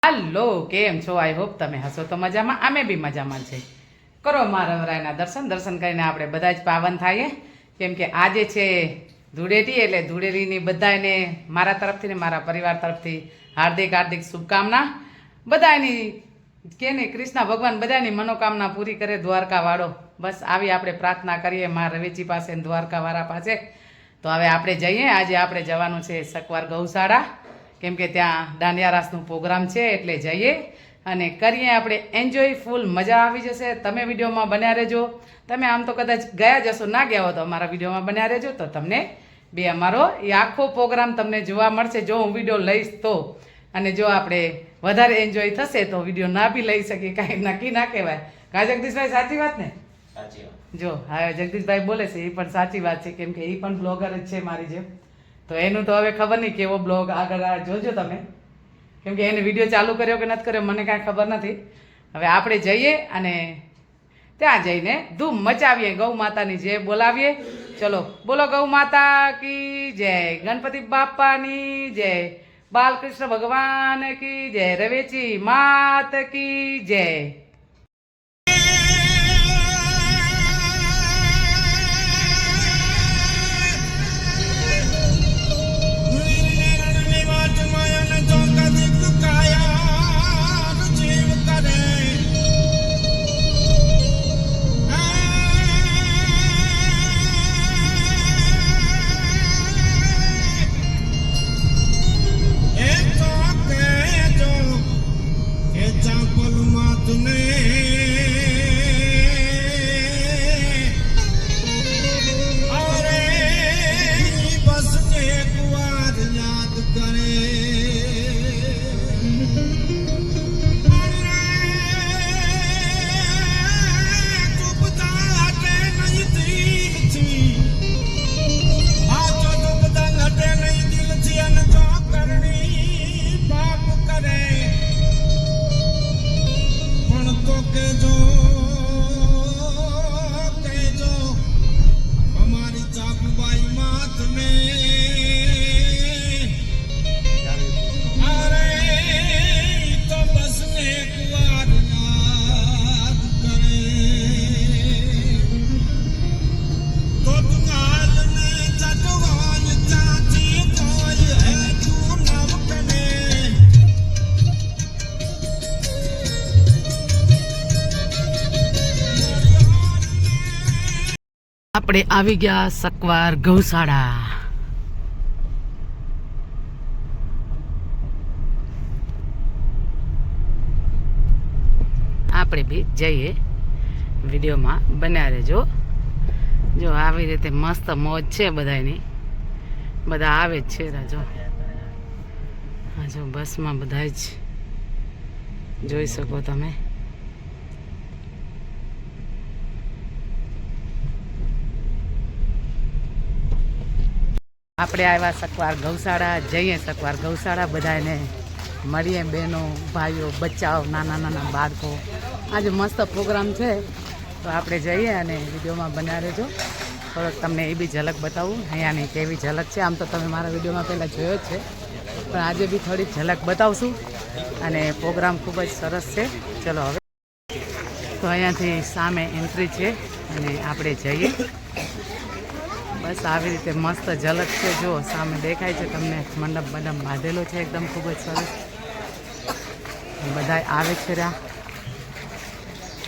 હાલો, કેમ છો? I hope તમે હશો તો મજામાં. અમે બી મજામાં છે. કરો મહારાજના દર્શન કરીને આપણે બધા જ પાવન થઈએ. કેમ કે આજે છે ધૂળેટી, એટલે ધૂળેટીની બધાને મારા તરફથી ને મારા પરિવાર તરફથી હાર્દિક હાર્દિક શુભકામના. બધાની કે ને કૃષ્ણ ભગવાન બધાની મનોકામના પૂરી કરે, દ્વારકાવાળો. બસ આવી આપણે પ્રાર્થના કરીએ મા રવેચી પાસે ને દ્વારકાવાળા પાસે. તો હવે આપણે જઈએ. આજે આપણે જવાનું છે સકવાર ગૌશાળા, કેમ કે ત્યાં દાંડિયા રાસનો પ્રોગ્રામ છે, એટલે જઈએ અને કરીએ આપણે એન્જોય. ફૂલ મજા આવી જશે. તમે વિડીયોમાં બન્યા રહેજો. તમે આમ તો કદાચ ગયા જશો, ના ગયા હો તો અમારા વિડીયોમાં બન્યા રહેજો, તો તમને બે અમારો એ આખો પ્રોગ્રામ તમને જોવા મળશે. જો હું વિડીયો લઈશ તો, અને જો આપણે વધારે એન્જોય થશે તો વિડીયો ના બી લઈ શકીએ, કાંઈ નક્કી ના કહેવાય. કા જગદીશભાઈ, સાચી વાત ને? સાચી વાત. જો હા, જગદીશભાઈ બોલે છે એ પણ સાચી વાત છે, કેમ કે એ પણ બ્લોગર જ છે મારી જેમ. તો એનું તો હવે ખબર નહીં કેવો બ્લોગ આગળ જોજો તમે, કેમ કે એને વિડીયો ચાલુ કર્યો કે નથી કર્યો મને કાંઈ ખબર નથી. હવે આપણે જઈએ અને ત્યાં જઈને ધૂમ મચાવીએ, ગૌ માતાની જય બોલાવીએ. ચલો બોલો, ગૌ માતા કી જય, ગણપતિ બાપાની જય, બાલકૃષ્ણ ભગવાન કી જય, રવેચી માત કી જય. આપણે આવી ગયા સકવાર ગૌશાળા. આપણે બી જઈએ, વિડીયોમાં બન્યા રહેજો. જો આવી રીતે મસ્ત મોજ છે બધાની, બધા આવે જ છે. રાજો હા, જો બસમાં બધા જ જોઈ શકો તમે. આપણે આવ્યા સકવાર ગૌશાળા, જઈએ સકવાર ગૌશાળા, બધાને મળીએ, બહેનો ભાઈઓ બચ્ચાઓ નાના નાના બાળકો. આજે મસ્ત પ્રોગ્રામ છે, તો આપણે જઈએ અને વિડીયોમાં બન્યા રહેજો. થોડોક તમને એ બી ઝલક બતાવું અહીંયાની કેવી ઝલક છે. આમ તો તમે મારા વિડીયોમાં પહેલાં જોયો જ છે, પણ આજે બી થોડીક ઝલક બતાવશું. અને પ્રોગ્રામ ખૂબ જ સરસ છે. ચલો હવે તો અહીંયાથી સામે એન્ટ્રી છે અને આપણે જઈએ. બસ આવી રીતે મસ્ત ઝલક છે. જો સામે દેખાય છે તમને, મંડપ મંડપ બાંધેલો છે એકદમ ખૂબ જ સરસ. બધા આવે છે રહ્યા,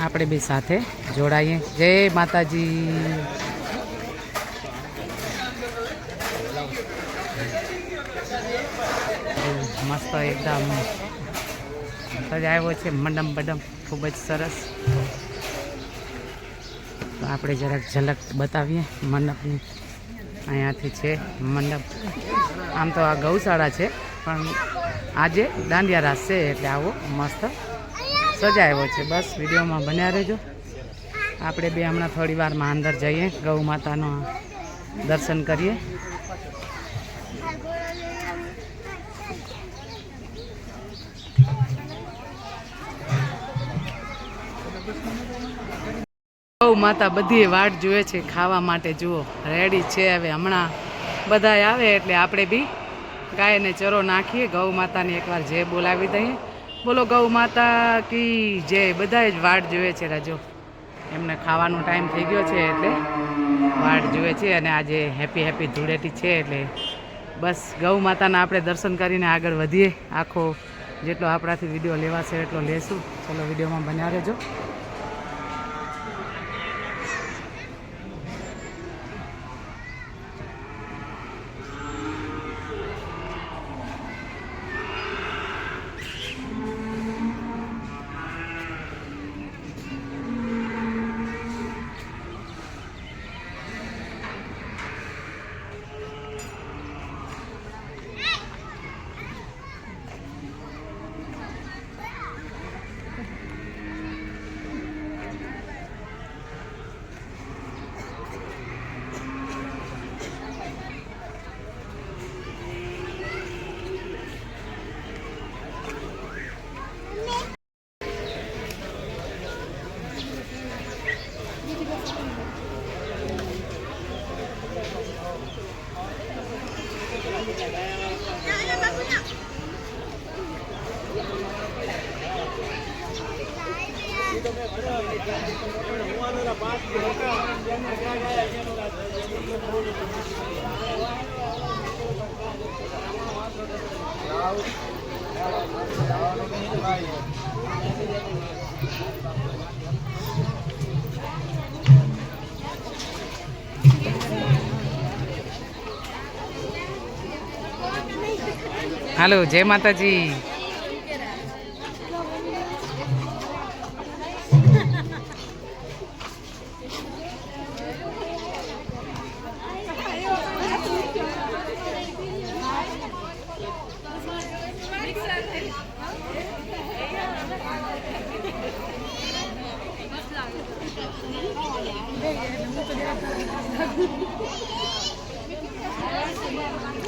આપણે બી સાથે જોડાઈએ. જય માતાજી. મસ્ત એકદમ સજાવ્યો છે મંડપ બડમ, ખૂબ જ સરસ. તો આપણે જરાક ઝલક બતાવીએ મંડપની. અહીંયાથી છે મંડપ. આમ તો આ ગૌશાળા છે, પણ આજે દાંડિયા રાસ છે, એટલે આવો મસ્ત સજાવ્યો છે. બસ વિડીયોમાં બન્યા રહેજો. આપણે બે હમણાં થોડી વારમાં અંદર જઈએ, ગૌ માતાનું દર્શન કરીએ. ગૌ માતા બધી વાટ જુએ છે ખાવા માટે. જુઓ રેડી છે. હવે હમણાં બધા આવે એટલે આપણે બી ગાયને ચરો નાખીએ, ગૌ માતાની એકવાર જે બોલાવી દઈએ. બોલો ગૌ માતા કી જય. બધા જ વાટ જોવે છે રાજો, એમને ખાવાનો ટાઈમ થઈ ગયો છે એટલે વાટ જોવે છે. અને આજે હેપી હેપી ધૂળેટી છે એટલે બસ ગૌ માતાના આપણે દર્શન કરીને આગળ વધીએ. આખો જેટલો આપણાથી વિડીયો લેવાશે એટલો લેશું. ચલો વિડીયોમાં બન્યા રહેજો. હાલો, જય માતાજી.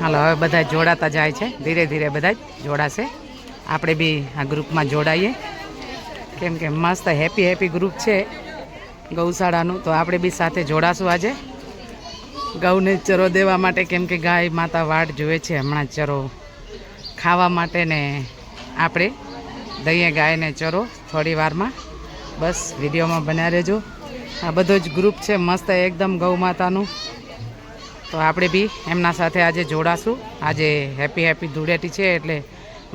હાલો, હવે બધા જોડાતા જાય છે. ધીરે ધીરે બધા જ જોડાશે. આપણે બી આ ગ્રુપમાં જોડાઈએ, કેમ કે મસ્ત હેપી હેપી ગ્રુપ છે ગૌશાળાનું. તો આપણે બી સાથે જોડાશું આજે ગૌને ચરો દેવા માટે, કેમ કે ગાય માતા વાટ જોવે છે હમણાં ચરો ખાવા માટે. ને આપણે દઈએ ગાયને ચરો થોડી વારમાં. બસ વિડીયોમાં બન્યા રહેજો. આ બધો જ ગ્રુપ છે મસ્ત એકદમ ગૌ માતાનું. તો આપણે બી એમના સાથે આજે જોડાશું. આજે હેપી હેપી ધૂળેટી છે એટલે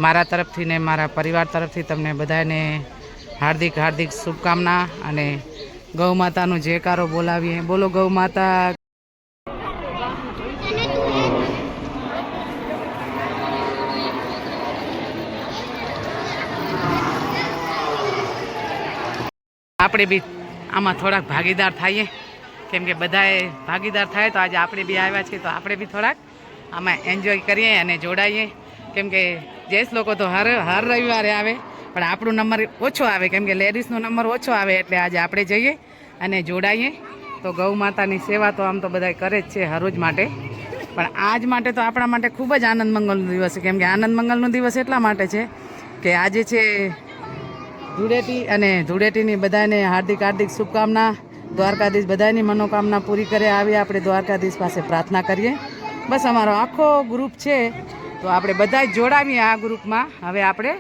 મારા તરફથી ને મારા પરિવાર તરફથી તમને બધાને હાર્દિક હાર્દિક શુભકામના. અને ગૌ માતાનો જયકારો બોલાવીએ. બોલો ગૌ માતા. આપણે બી આમાં થોડાક ભાગીદાર થઈએ, કેમ કે બધાએ ભાગીદાર થાય તો આજે આપણે બી આવ્યા છીએ તો આપણે બી થોડાક આમાં એન્જોય કરીએ અને જોડાઈએ. કેમ કે જેસ લોકો તો હર રવિવારે આવે, પણ આપણો નંબર ઓછો આવે, કેમ કે લેડીઝનો નંબર ઓછો આવે. એટલે આજે આપણે જઈએ અને જોડાઈએ. તો ગૌ માતાની સેવા તો આમ તો બધા કરે જ છે હરરોજ માટે, પણ આજ માટે તો આપણા માટે ખૂબ જ આનંદ મંગલનો દિવસ છે. કેમ કે આનંદ મંગલનો દિવસ એટલા માટે છે કે આજે છે ધૂળેટી, અને ધૂળેટીની બધાને હાર્દિક હાર્દિક શુભકામના. દ્વારકાધીશ બધાની મનોકામના પૂરી કરે આવી આપણે દ્વારકાધીશ પાસે પ્રાર્થના કરીએ. બસ અમારો આખો ગ્રુપ છે તો આપણે બધા જ જોડાવીએ આ ગ્રુપમાં. હવે આપણે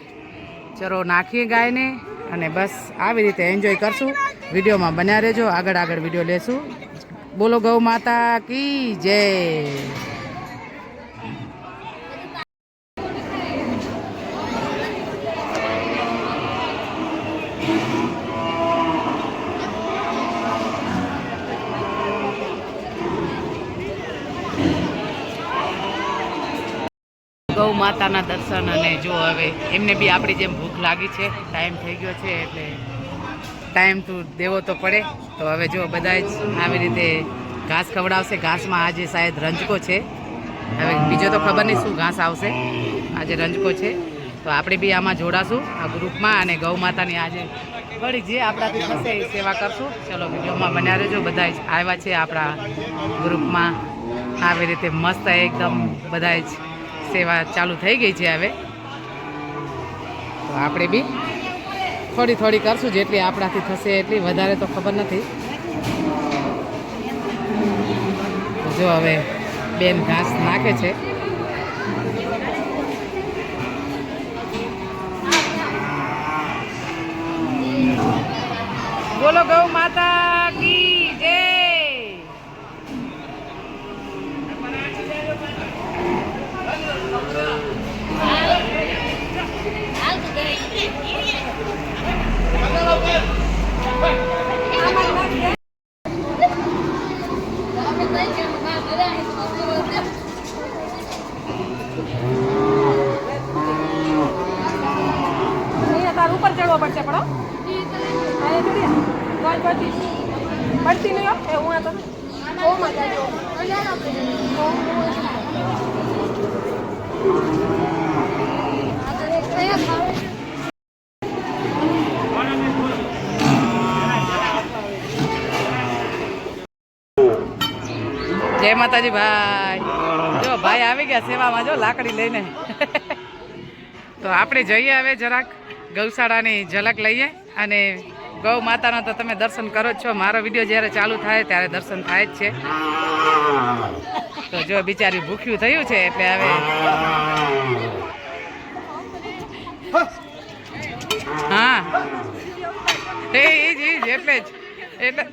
ચરો નાખીએ ગાયને અને બસ આવી રીતે એન્જોય કરશું. વિડીયોમાં બન્યા રહેજો, આગળ આગળ વિડીયો લેશું. બોલો ગૌ માતા કી જય. ગૌ માતાના દર્શન. અને જો હવે એમને બી આપણી જેમ ભૂખ લાગી છે, ટાઈમ થઈ ગયો છે એટલે ટાઈમ તો દેવો તો પડે. તો હવે જો બધા જ આવી રીતે ઘાસ ખવડાવશે. ઘાસમાં આજે શાયદ રંજકો છે, હવે બીજો તો ખબર નહીં શું ઘાસ આવશે. આજે રંજકો છે તો આપણે બી આમાં જોડાશું આ ગ્રુપમાં. અને ગૌ માતાની આજે વળી જે આપણાથી થશે એ સેવા કરશું. ચલો વિડીયોમાં બન્યા રહેજો. બધા જ આવ્યા છે આપણા ગ્રુપમાં. આવી રીતે મસ્ત એકદમ બધા જ સેવા ચાલુ થઈ ગઈ છે હવે. તો આપણે બી થોડી થોડી કરશું, જેટલી આપણાથી થશે એટલી. વધારે તો ખબર નથી. જો હવે બેન ઘાસ નાખે છે. બોલો ગૌ માતા કી જય. તાર ઉપર ચડવો પડશે પણ પડતી નહીં એ હું આ તો જય માતાજી ભાઈ. જો ભાઈ આવી ગયા સેવામાં, જો લાકડી લઈને. તો આપણે જઈએ હવે જરાક ગૌશાળાની ઝલક લઈએ અને ગૌ માતાના તો તમે દર્શન કરો જ છો. મારો વિડીયો જ્યારે ચાલુ થાય ત્યારે દર્શન થાય જ છે. તો જો બિચારી ભૂખ્યું થયું છે એટલે હવે હા એ જ એટલે જ એટલે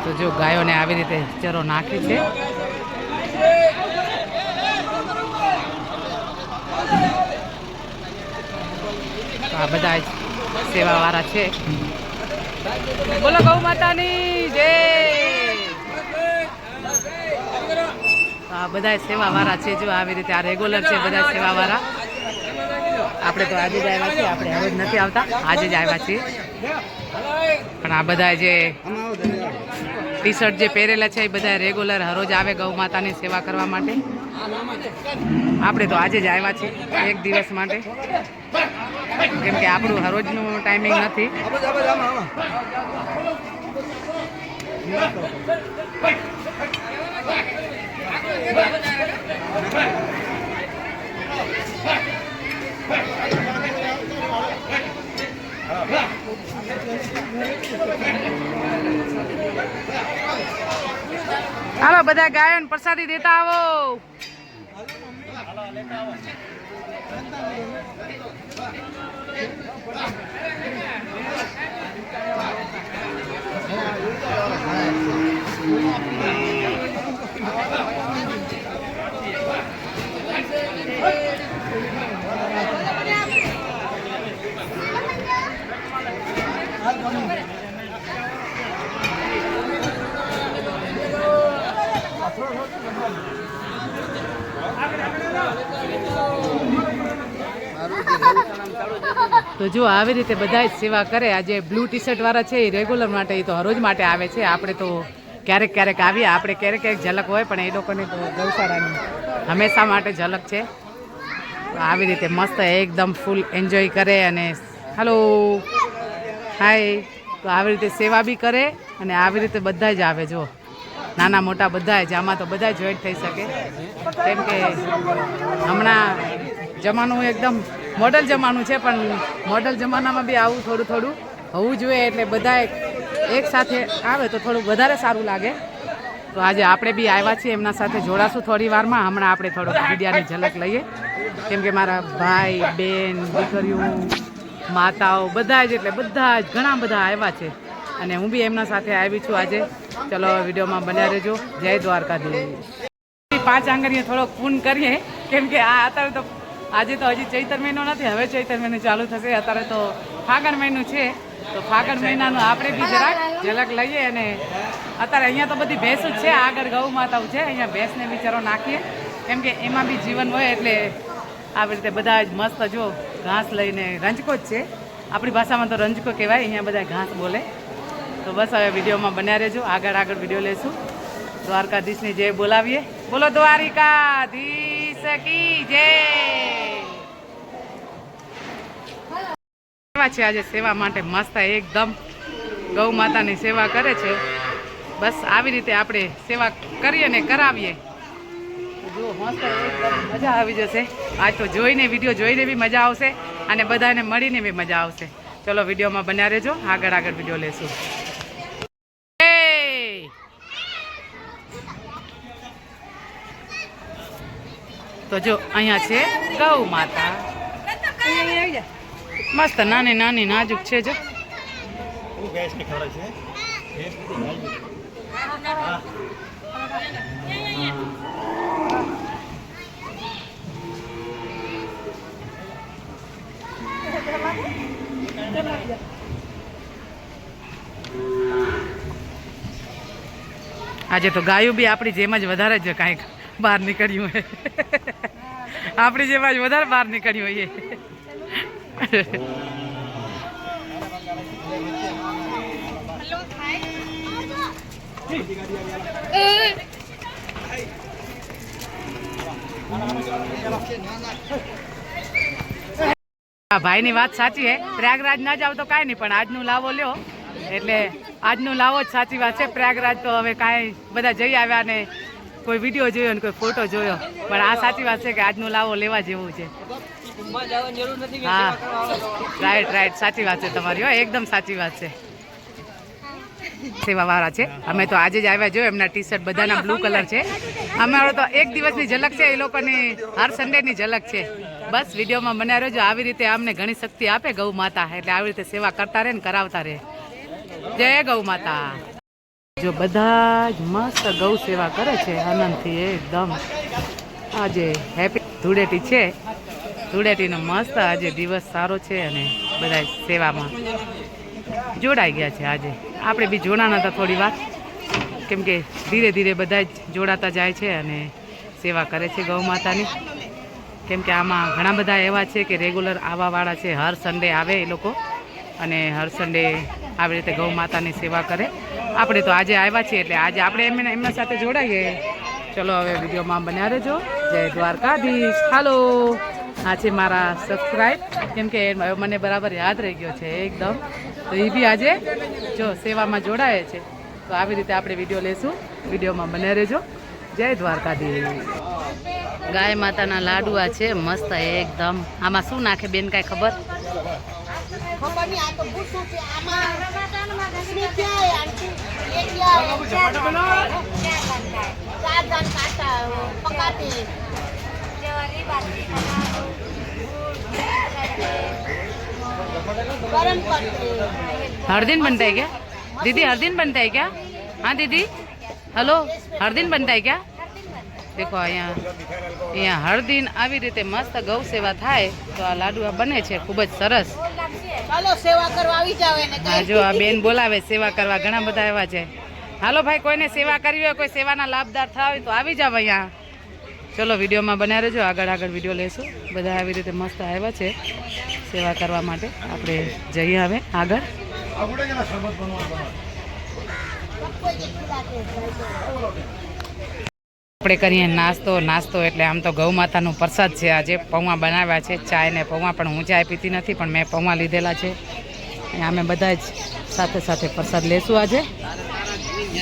તો જો ગાયોને આવી રીતે ચરો નાખી છે. તો આ બધા સેવાવાળા છે. બોલો ગૌ માતાની જય. તો આ બધા સેવાવાળા છે. જો આવી રીતે આ રેગ્યુલર છે બધા સેવાવાળા. આપણે તો આજે જ આવ્યા છીએ, આપણે હવે જ નથી આવતા, આજે જ આવ્યા છીએ. પણ આ બધા જે ટી શર્ટ જે પહેરેલા છે એ બધા રેગ્યુલર હરોજ આવે ગૌ માતાની સેવા કરવા માટે. આપણે તો આજે જ આવ્યા છીએ એક દિવસ માટે, કેમ કે આપણું હરોજનું ટાઈમિંગ નથી. હાલો બધા ગાયોને પ્રસાદી દેતા આવો. તો જો આવી રીતે બધા જ સેવા કરે. આ જે બ્લુ ટી શર્ટ વાળા છે એ રેગ્યુલર માટે, એ તો હરોજ માટે આવે છે. આપણે તો ક્યારેક ક્યારેક આવીએ, આપણે ક્યારેક ક્યારેક ઝલક હોય, પણ એ લોકોની તો ગૌશાળાની હંમેશા માટે ઝલક છે. તો આવી રીતે મસ્ત એકદમ ફૂલ એન્જોય કરે અને હાલો હાય. તો આવી રીતે સેવા બી કરે અને આવી રીતે બધા જ આવે. જો નાના મોટા બધા જ, આમાં તો બધા જોઈન્ટ થઈ શકે, કેમ કે હમણાં જમાનું એકદમ મોડલ જમાનું છે, પણ મોડલ જમાનામાં બી આવું થોડું થોડું હોવું જોઈએ. એટલે બધા એક સાથે આવે તો થોડુંક વધારે સારું લાગે. તો આજે આપણે બી આવ્યા છીએ, એમના સાથે જોડાશું થોડી વારમાં. હમણાં આપણે થોડુંક મીડિયાની ઝલક લઈએ, કેમ કે મારા ભાઈ બેન દીકરીઓ માતાઓ બધા જ, એટલે બધા જ ઘણા બધા આવ્યા છે. અને હું બી એમના સાથે આવી છું આજે. ચલો વિડીયોમાં બન્યા રહેજો. જય દ્વારકાધીશ. 5 આંગળીએ થોડોક ફોન કરીએ કેમ કે આ અત્યારે તો આજે તો હજી ચૈતર મહિનો નથી, હવે ચૈતર મહિનો ચાલુ થશે. અત્યારે તો ફાગણ મહિનું છે, તો ફાગણ મહિનાનું આપણે બી જરાક ઝલક લઈએ. અને અત્યારે અહીંયા તો બધી ભેંસો જ છે, આગળ ગૌ માતાઓ છે, અહીંયા ભેંસને બિચારો નાખીએ કેમ કે એમાં બી જીવન હોય. એટલે આવી રીતે બધા જ મસ્ત જો ઘાસ લઈને, રંજકો જ છે, આપણી ભાષામાં તો રંજકો કહેવાય, અહીંયા બધા ઘાસ બોલે. તો બસ હવે વિડીયોમાં બન્યા રહેજો, આગળ વિડીયો લેશું. દ્વારકાધીશની જય બોલાવીએ. બોલો દ્વારિકાધીશ કી જય. સેવા છે આજે, સેવા માટે મસ્ત એકદમ ગૌ માતાની સેવા કરે છે. બસ આવી રીતે આપણે સેવા કરીએ ને કરાવીએ. જો મસ્ત એકદમ મજા આવી જશે. આજ તો જોઈને વિડીયો જોઈને બી મજા આવશે અને બધાને મળીને બી મજા આવશે. ચલો વિડીયોમાં બન્યા રહેજો, આગળ વિડીયો લેશું. તો જો અહીંયા છે ગૌ માતા, મસ્ત નાની નાની નાજુક છે. જો આજે તો ગાયું બી આપણી જેમ જ વધારે જ કાંઈક બહાર નીકળ્યું હોય, આપણી જેમ જ વધારે બહાર નીકળ્યું હોય. ભાઈની વાત સાચી છે, પ્રયાગરાજ ના જાવ તો કાંઈ નહીં, પણ આજનું લાવો લ્યો એટલે આજનું લાવો જ સાચી વાત છે. પ્રયાગરાજ તો હવે કાંઈ બધા જઈ આવ્યા ને કોઈ વિડીયો જોયો ને કોઈ ફોટો જોયો, પણ આ સાચી વાત છે કે આજનું લાવો લેવા જેવું છે. હા રાઈટ સાચી વાત છે તમારી, હો એકદમ સાચી વાત છે. સેવાવાળા છે, અમે તો આજે જ આવ્યા. જો એમના ટી શર્ટ બધાના બ્લુ કલર છે. અમારો તો એક દિવસની ઝલક છે, એ લોકોની હર સન્ડેની ઝલક છે. બસ વિડીયોમાં બન્યા રહેજો. આવી રીતે અમને ઘણી શક્તિ આપે ગૌ માતા, એટલે આવી રીતે સેવા કરતા રહે ને કરાવતા રહે. જય ગૌ માતા. જો બધા જ મસ્ત ગૌ સેવા કરે છે આનંદથી એકદમ. આજે હેપી ધૂળેટી છે, ધૂળેટીનો મસ્ત આજે દિવસ સારો છે અને બધા સેવામાં જોડાઈ ગયા છે. આજે આપણે બી જોડાના હતા થોડી વાર, કેમ કે ધીરે ધીરે બધા જ જોડાતા જાય છે અને સેવા કરે છે ગૌ માતાની. કેમ કે આમાં ઘણા બધા એવા છે કે રેગ્યુલર આવવાવાળા છે, હર સન્ડે આવે એ લોકો અને હર સન્ડે આવી રીતે ગૌ માતાની સેવા કરે. આપણે તો આજે આવ્યા છીએ એટલે આજે આપણે એમના સાથે જોડાઈએ. ચલો હવે વિડીયોમાં બન્યા રહેજો. જય દ્વારકાધીશ. હાલો, આ છે મારા સબસ્ક્રાઈબ, કેમ કે મને બરાબર યાદ રહી ગયો છે એકદમ. તો એ બી આજે જો સેવામાં જોડાય છે. તો આવી રીતે આપણે વિડીયો લેશું. વિડીયોમાં બન્યા રહેજો. જય દ્વારકાધીશ. ગાય માતાના લાડુઆ છે મસ્ત એકદમ. આમાં શું નાખે બેન કાંઈ ખબર? हरदिन बनता है क्या दीदी? हरदिन बनता है क्या? हाँ दीदी हेलो, हरदिन बनता है क्या? देखो અહીંયા હરદિન આવી રીતે મસ્ત ગૌ સેવા થાય તો આ લાડુઆ બને છે, ખૂબ જ સરસ. ચાલો સેવા કરવા આવી જાવ એને. હા જો આ બેન બોલાવે સેવા કરવા, ઘણા બધા એવા છે. હાલો ભાઈ, કોઈને સેવા કરવી હોય, કોઈ સેવાના લાભદાર થવા હોય તો આવી જાવ અહીંયા. ચલો વિડીયોમાં બન્યા રહેજો, આગળ વિડીયો લેશું. બધા આવી રીતે મસ્ત આવ્યા છે સેવા કરવા માટે. આપણે જઈએ હવે આગળ. આપણે કરીએ નાસ્તો એટલે આમ તો ગૌ માતાનું પ્રસાદ છે. આજે પૌવા બનાવ્યા છે, ચાય ને પૌવા, પણ હું ચાય પીતી નથી પણ મેં પૌવા લીધેલા છે. અમે બધા જ સાથે પ્રસાદ લેશું આજે.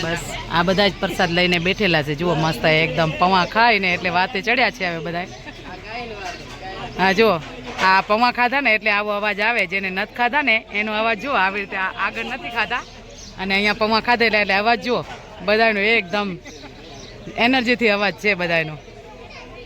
બસ આ બધા જ પ્રસાદ લઈને બેઠેલા છે. જુઓ મસ્ત એકદમ પૌવા ખાઈને એટલે વાતે ચડ્યા છે હવે બધા. હા જુઓ આ પૌવા ખાધા ને એટલે આવો અવાજ આવે, જેને નથી ખાધા ને એનો અવાજ જુઓ. આવી રીતે આગળ નથી ખાધા અને અહીંયા પૌવા ખાધેલા એટલે અવાજ જુઓ બધાનો એકદમ એનર્જીથી અવાજ છે બધાનો.